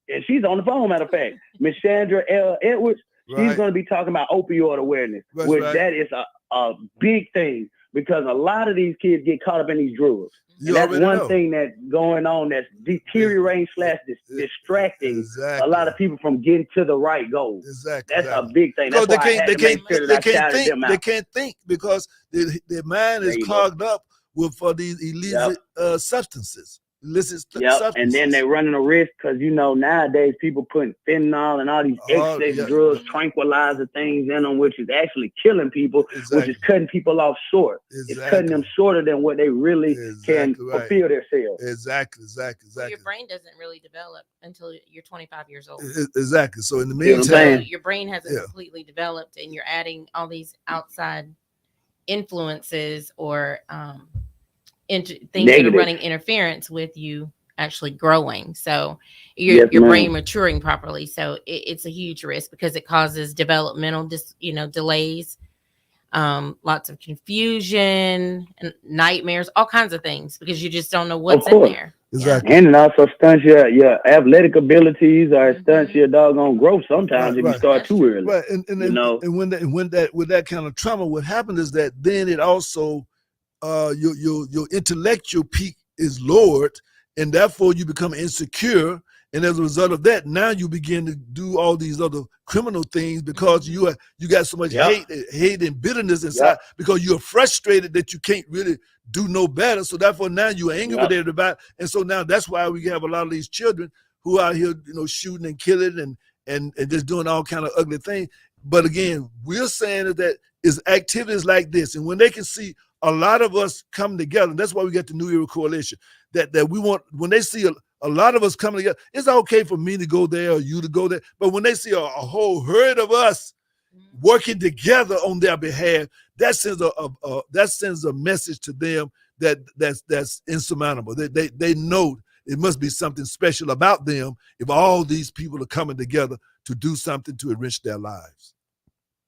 and she's on the phone, matter of fact, Miss Chandra L. Edwards. She's going to be talking about opioid awareness, that is a big thing. Because a lot of these kids get caught up in these drugs. And that's one thing that's going on that's deteriorating / distracting a lot of people from getting to the right goal. That's a big thing. That's why I had to make sure that I shouted them out. They can't think because their mind is clogged up with these illicit substances. And then they're running a risk because nowadays people putting fentanyl and all these excess drugs, tranquilizer things in them, which is actually killing people, which is cutting people off short. It's cutting them shorter than what they really can fulfill themselves. Exactly. Well, your brain doesn't really develop until you're 25 years old. Exactly. So in the meantime, your brain hasn't completely developed, and you're adding all these outside influences or things that are running interference with you actually growing. So your brain maturing properly. So it's a huge risk because it causes developmental delays, lots of confusion and nightmares, all kinds of things, because you just don't know what's in there. Exactly. And it also stunts your athletic abilities, or it stunts your doggone growth sometimes if you start too early. Right. And when with that kind of trauma, what happens is that then it also your intellectual peak is lowered, and therefore you become insecure, and as a result of that, now you begin to do all these other criminal things because you got so much hate and bitterness inside because you're frustrated that you can't really do no better. So therefore now you're angry with everybody, and so now that's why we have a lot of these children who are here, shooting and killing and just doing all kind of ugly things. But again, we're saying that it's activities like this, and when they can see a lot of us come together, and that's why we got the New Era Coalition. That we want, when they see a lot of us coming together. It's okay for me to go there or you to go there, but when they see a whole herd of us working together on their behalf, that sends a message to them that's insurmountable. They know it must be something special about them if all these people are coming together to do something to enrich their lives.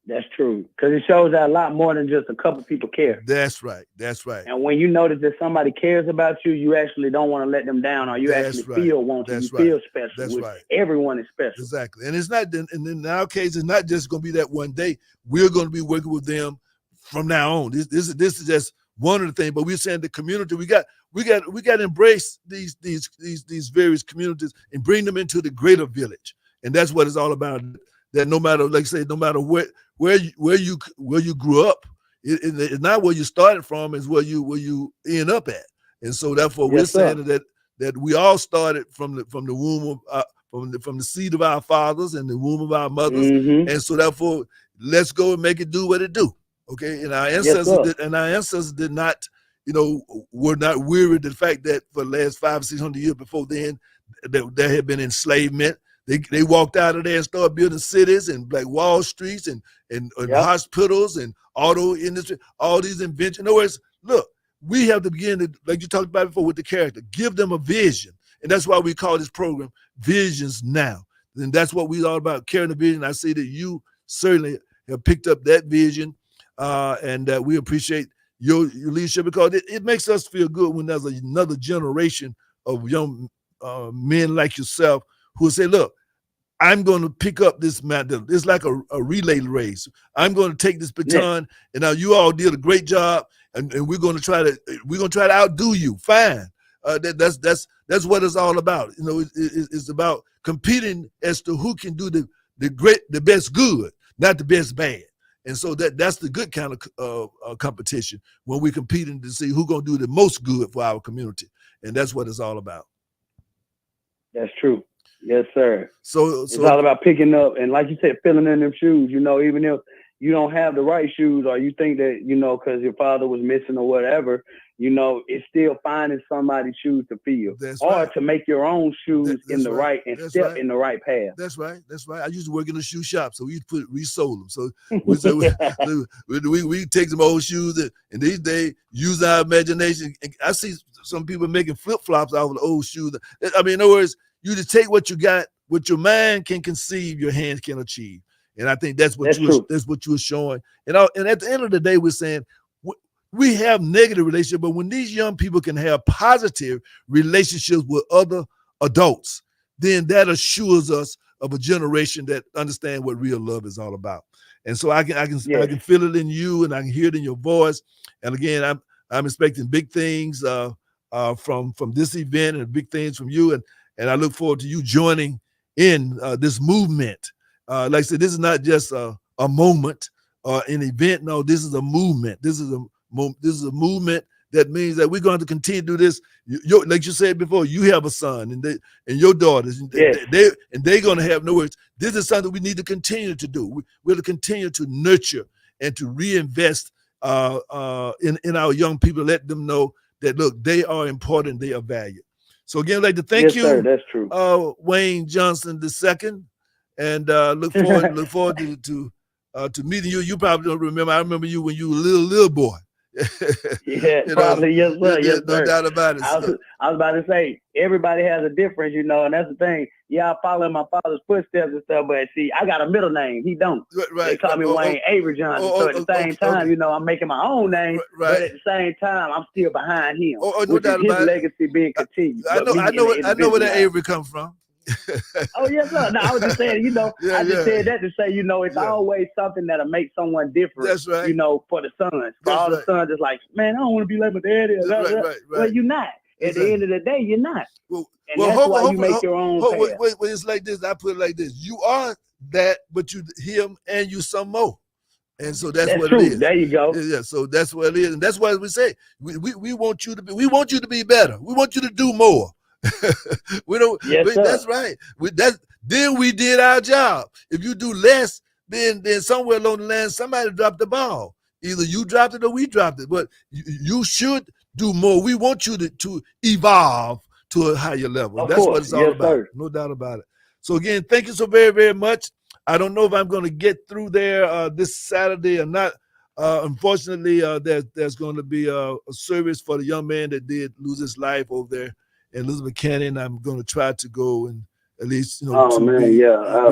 That's true, because it shows that a lot more than just a couple people care. That's right. That's right. And when you notice that somebody cares about you, you actually don't want to let them down, or you That's actually right. feel wanted. That's You right. feel special. That's which right. Everyone is special. Exactly. And it's not, and in our case, it's not just going to be that one day. We're going to be working with them from now on. This is just one of the things. But we're saying the community, we got to embrace these various communities and bring them into the greater village. And that's what it's all about. That no matter, like I say, no matter where you grew up, it's not where you started from, it's where you end up at. And so therefore we're saying that we all started from the womb of from the seed of our fathers and the womb of our mothers. And so therefore let's go and make it do what it do. Okay. And our ancestors did not, were not weary of the fact that for the last 500 or 600 years before then, there had been enslavement. They walked out of there and started building cities and like Wall Streets and hospitals and auto industry, all these inventions. In other words, look, we have to begin to, like you talked about before with the character, give them a vision. And that's why we call this program Visions Now. And that's what we're all about, carrying the vision. I see that you certainly have picked up that vision, and we appreciate your leadership, because it makes us feel good when there's another generation of young men like yourself who say, look, I'm going to pick up this mantle. It's like a relay race. I'm going to take this baton, and now you all did a great job, and we're going to try to outdo you. Fine. That's what it's all about. It's about competing as to who can do the best good, not the best bad. And so that's the good kind of competition, when we're competing to see who's going to do the most good for our community. And that's what it's all about. That's true. Yes, sir. So it's all about picking up, and like you said, filling in them shoes. Even if you don't have the right shoes, or you think that because your father was missing or whatever, it's still finding somebody's shoes to fill, to make your own shoes in the right and step in the right path. That's right. That's right. I used to work in a shoe shop, so we sold them. So we take some old shoes and these days use our imagination. I see some people making flip flops out of the old shoes. I mean, in other words, you just take what you got, what your mind can conceive, your hands can achieve. And I think that's what you were showing. And at the end of the day, we're saying we have negative relationships, but when these young people can have positive relationships with other adults, then that assures us of a generation that understand what real love is all about. And so I can feel it in you, and I can hear it in your voice. And again, I'm expecting big things from this event, and big things from you. And I look forward to you joining in this movement. Like I said, this is not just a moment or an event. No, this is a movement. This is a movement that means that we're going to continue to do this. Like you said before, you have a son and your daughters, and they're going to have no words. This is something we need to continue to do. We're to continue to nurture and to reinvest in our young people, let them know that, look, they are important, they are valued. So again, I'd like to thank you, sir, that's true. Wayne Johnson II, and look forward to meeting you. You probably don't remember. I remember you when you were a little boy. Probably, yes, sir. Yes, no sir. doubt about it. I was about to say, everybody has a difference, and that's the thing. Yeah, I follow in my father's footsteps and stuff, but see, I got a middle name. He don't. They call me Wayne Avery Johnson. So at the same time, I'm making my own name, but at the same time, I'm still behind him. No doubt his about legacy being continued. I know where that Avery comes from. Oh, yes, sir. No, I was just saying, I just said that to say, it's always something that'll make someone different. That's right. For the sons. For all the sons, it's like, man, I don't want to be like my daddy. Right. Well, you're not. At the end of the day, you're not. And that's why you make your own path. Wait, it's like this. I put it like this. You are that, but you him and you some more. And so that's what true. It is. There you go. Yeah, so that's what it is. And that's why we say we want you to be better. We want you to do more. That's right. Then we did our job. If you do less, then somewhere along the line somebody dropped the ball. Either you dropped it or we dropped it. But you should do more. We want you to evolve to a higher level. Of That's what course. it's all Yes, about. sir. No doubt about it. So again, thank you so very, very much. I don't know if I'm going to get through there this Saturday or not. Unfortunately, there's going to be a service for the young man that did lose his life over there in Elizabeth County, and I'm going to try to go and at least, Oh man, I be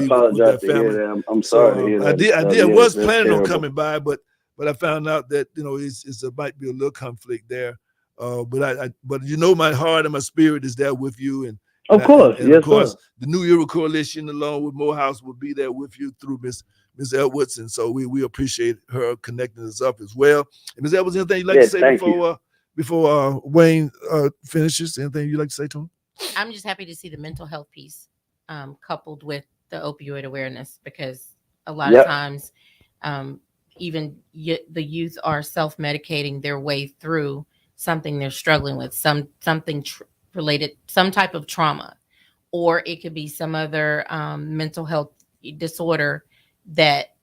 apologize with to that hear family. that. I'm sorry to hear that. I was that's planning on terrible. coming by, but I found out that it's might be a little conflict there. But my heart and my spirit is there with you, and Of course, and yes, of course, sir. the New Era Coalition, along with Morehouse, will be there with you through Ms. Edwards, and so we appreciate her connecting us up as well. And Ms. Edwards, anything you'd like to say Thank you. before Wayne finishes? Anything you'd like to say to him? I'm just happy to see the mental health piece coupled with the opioid awareness, because a lot of times even the youth are self-medicating their way through something they're struggling with, something related, some type of trauma, or it could be some other mental health disorder that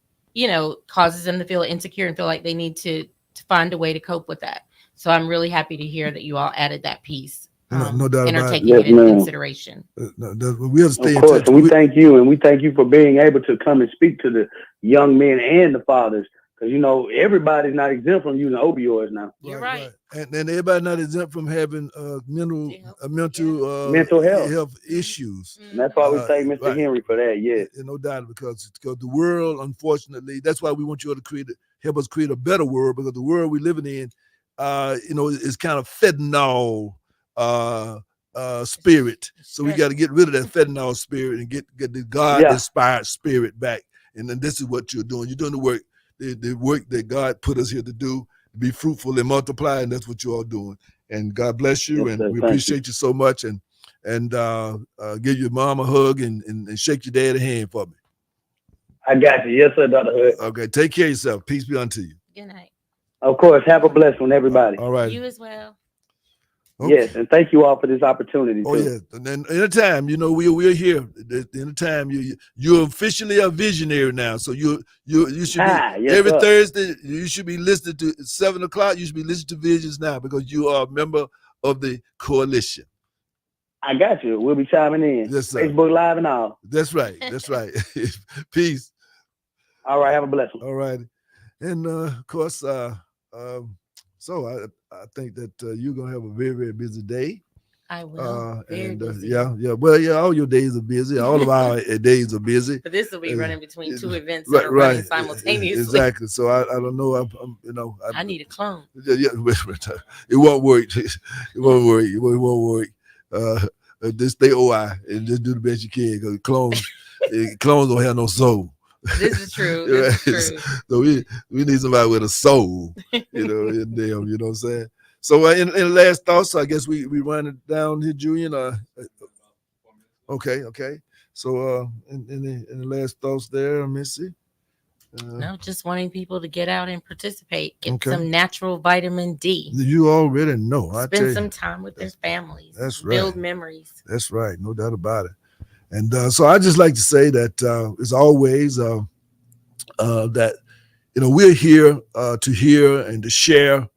causes them to feel insecure and feel like they need to find a way to cope with that. So I'm really happy to hear that you all added that piece. No doubt and are about it. taking it into consideration. We'll stay in Of course, touch. and we thank you for being able to come and speak to the young men and the fathers, because everybody's not exempt from using opioids now. You're right. And everybody not exempt from having mental health issues. And that's why we thank Mr. right. Henry for that. Yes, No doubt, because the world, unfortunately, that's why we want you all to help us create a better world, because the world we're living in, is kind of fentanyl spirit. So we got to get rid of that fentanyl spirit and get the God-inspired spirit back. And then this is what you're doing. You're doing the work that God put us here to do, to be fruitful and multiply, and that's what you're all doing. And God bless you, Yes, and sir. we Thank appreciate you so much. And give your mom a hug and shake your dad's hand for me. I got you. Yes, sir, Dr. Hood. Okay, take care of yourself. Peace be unto you. Good night. Of course, have a blessed one, everybody. All right. You as well. Okay. Yes, and thank you all for this opportunity. Oh too. yeah, and then anytime we're here. Anytime you're officially a visionary now, so you should be yes, every sir. Thursday. You should be listening to 7 o'clock. You should be listening to Visions Now, because you are a member of the coalition. I got you. We'll be chiming in. Yes, sir. Facebook Live and all. That's right. That's right. Peace. All right. Have a blessing. All right, and of course, so I think that you're gonna have a very, very busy day. I will. Very busy. All your days are busy. All of our days are busy. But this will be running between two events Right, that are running right. simultaneously. Exactly. So I don't know. I need a clone. Yeah, it won't work. It won't work. It won't work. Just stay OI and just do the best you can, because clones don't have no soul. This is true. This is true. So we need somebody with a soul, in them, you know what I'm saying? So in the last thoughts, I guess we run it down here, Julian. Okay. So in the last thoughts there, Missy. No, just wanting people to get out and participate, get Okay. some natural vitamin D. You already know. I tell Spend you. some time with their families. That's right. Build memories. That's right, no doubt about it. And so I just like to say that as always, that we're here to hear and to share.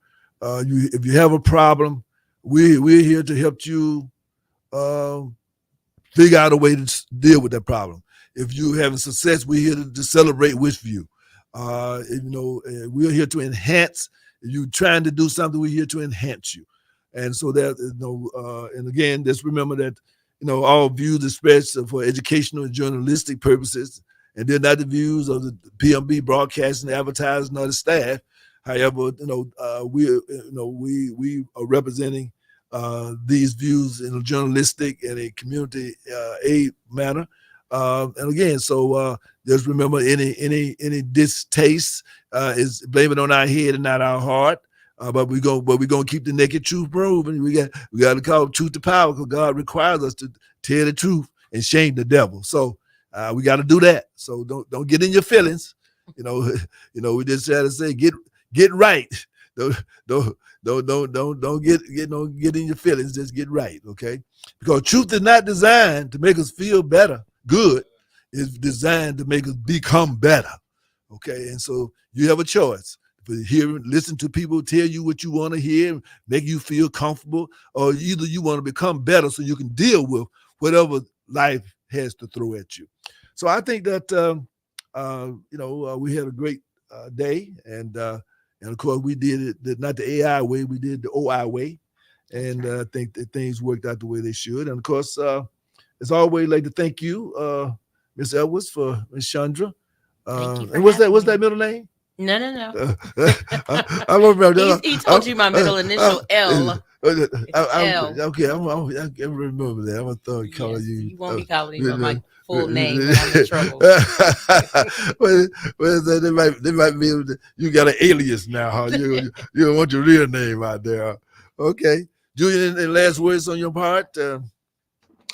If you have a problem, we're here to help you figure out a way to deal with that problem. If you're having success, we're here to celebrate with you. We're here to enhance. If you're trying to do something, we're here to enhance you. And so that and again, just remember that all views expressed for educational and journalistic purposes, and they're not the views of the PMB broadcasting, advertising, or the staff. However, we are representing these views in a journalistic and a community aid manner. And again, so just remember, any distaste is blame it on our head and not our heart. But we're gonna keep the naked truth moving. We got to call truth to power, because God requires us to tell the truth and shame the devil. So we got to do that. So don't get in your feelings. We just try to say get right. Don't get in your feelings. Just get right, okay? Because truth is not designed to make us feel better, good. It's designed to make us become better, okay? And so you have a choice. listen to people tell you what you want to hear, make you feel comfortable, or either you want to become better so you can deal with whatever life has to throw at you. So I think that we had a great day, and of course we did it not the AI way, we did the OI way, and I think that things worked out the way they should. And of course, as always, like to thank you, Ms. Edwards, for Ms. Chandra. And what's that middle name? No. I remember. He told you my middle initial L. L. Okay, I can remember that. I'm gonna throw calling you. You won't be calling me by my full name when I'm in trouble. They might be able to, you got an alias now, huh? You don't want your real name out there. Huh? Okay, Julian, any last words on your part?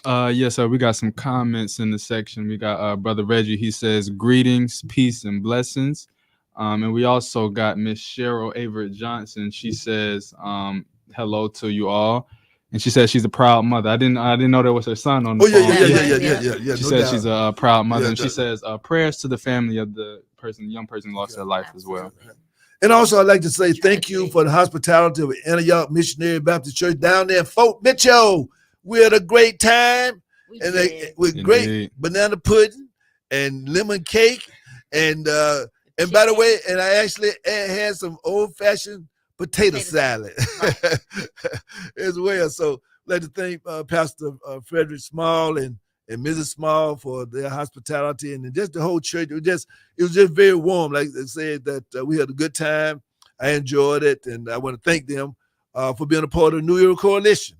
Yes, sir. We got some comments in the section. We got Brother Reggie. He says, greetings, peace, and blessings. And we also got Miss Cheryl Averitt Johnson. She says, hello to you all. And she says she's a proud mother. I didn't know there was her son on the phone. Yeah. She says she's a proud mother. And she says, prayers to the family of the young person lost their life as well. And also, I'd like to say thank you for the hospitality of Antioch Missionary Baptist Church down there in Fort Mitchell. We had a great time, with great banana pudding and lemon cake, and by the way, and I actually had some old-fashioned potato salad as well. So I'd like to thank Pastor Frederick Small and Mrs. Small for their hospitality, and just the whole church. It was just very warm. Like they said, that we had a good time. I enjoyed it, and I want to thank them for being a part of the New Era Coalition.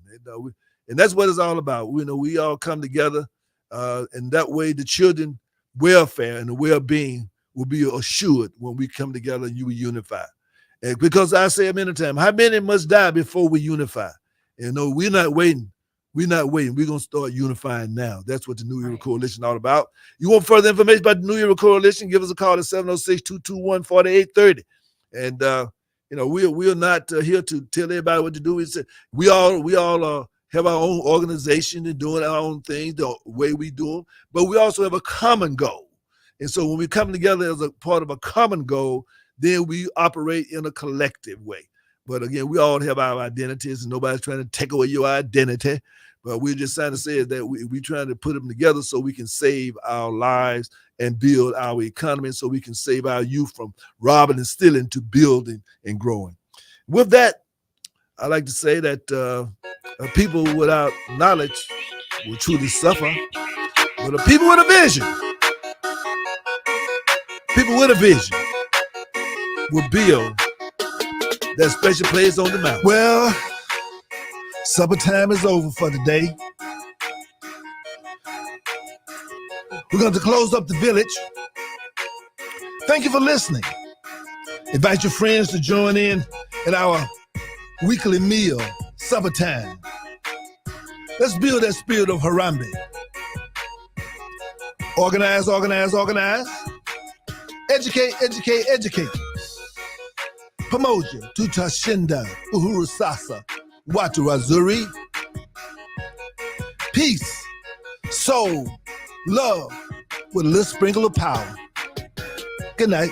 And that's what it's all about. We all come together, and that way the children welfare and the well-being will be assured when we come together and you will unify. And because I say many times, how many must die before we unify? We're not waiting. We're not waiting. We're going to start unifying now. That's what the New Era Coalition is all about. You want further information about the New Era Coalition, give us a call at 706-221-4830. And, we're not here to tell everybody what to do. We all have our own organization and doing our own things the way we do them, but we also have a common goal. And so when we come together as a part of a common goal, then we operate in a collective way. But again, we all have our identities, and nobody's trying to take away your identity. But we're just trying to say that we're trying to put them together so we can save our lives and build our economy, so we can save our youth from robbing and stealing to building and growing. With that, I like to say that people without knowledge will truly suffer, but the people with a vision, will build that special place on the mountain. Well, supper time is over for today. We're going to close up the village. Thank you for listening. Invite your friends to join in our weekly meal, supper time. Let's build that spirit of Harambee. Organize. Educate. Pamoja, Tutashinda, Uhuru Sasa, Watu Wazuri. Peace, soul, love, with a little sprinkle of power. Good night.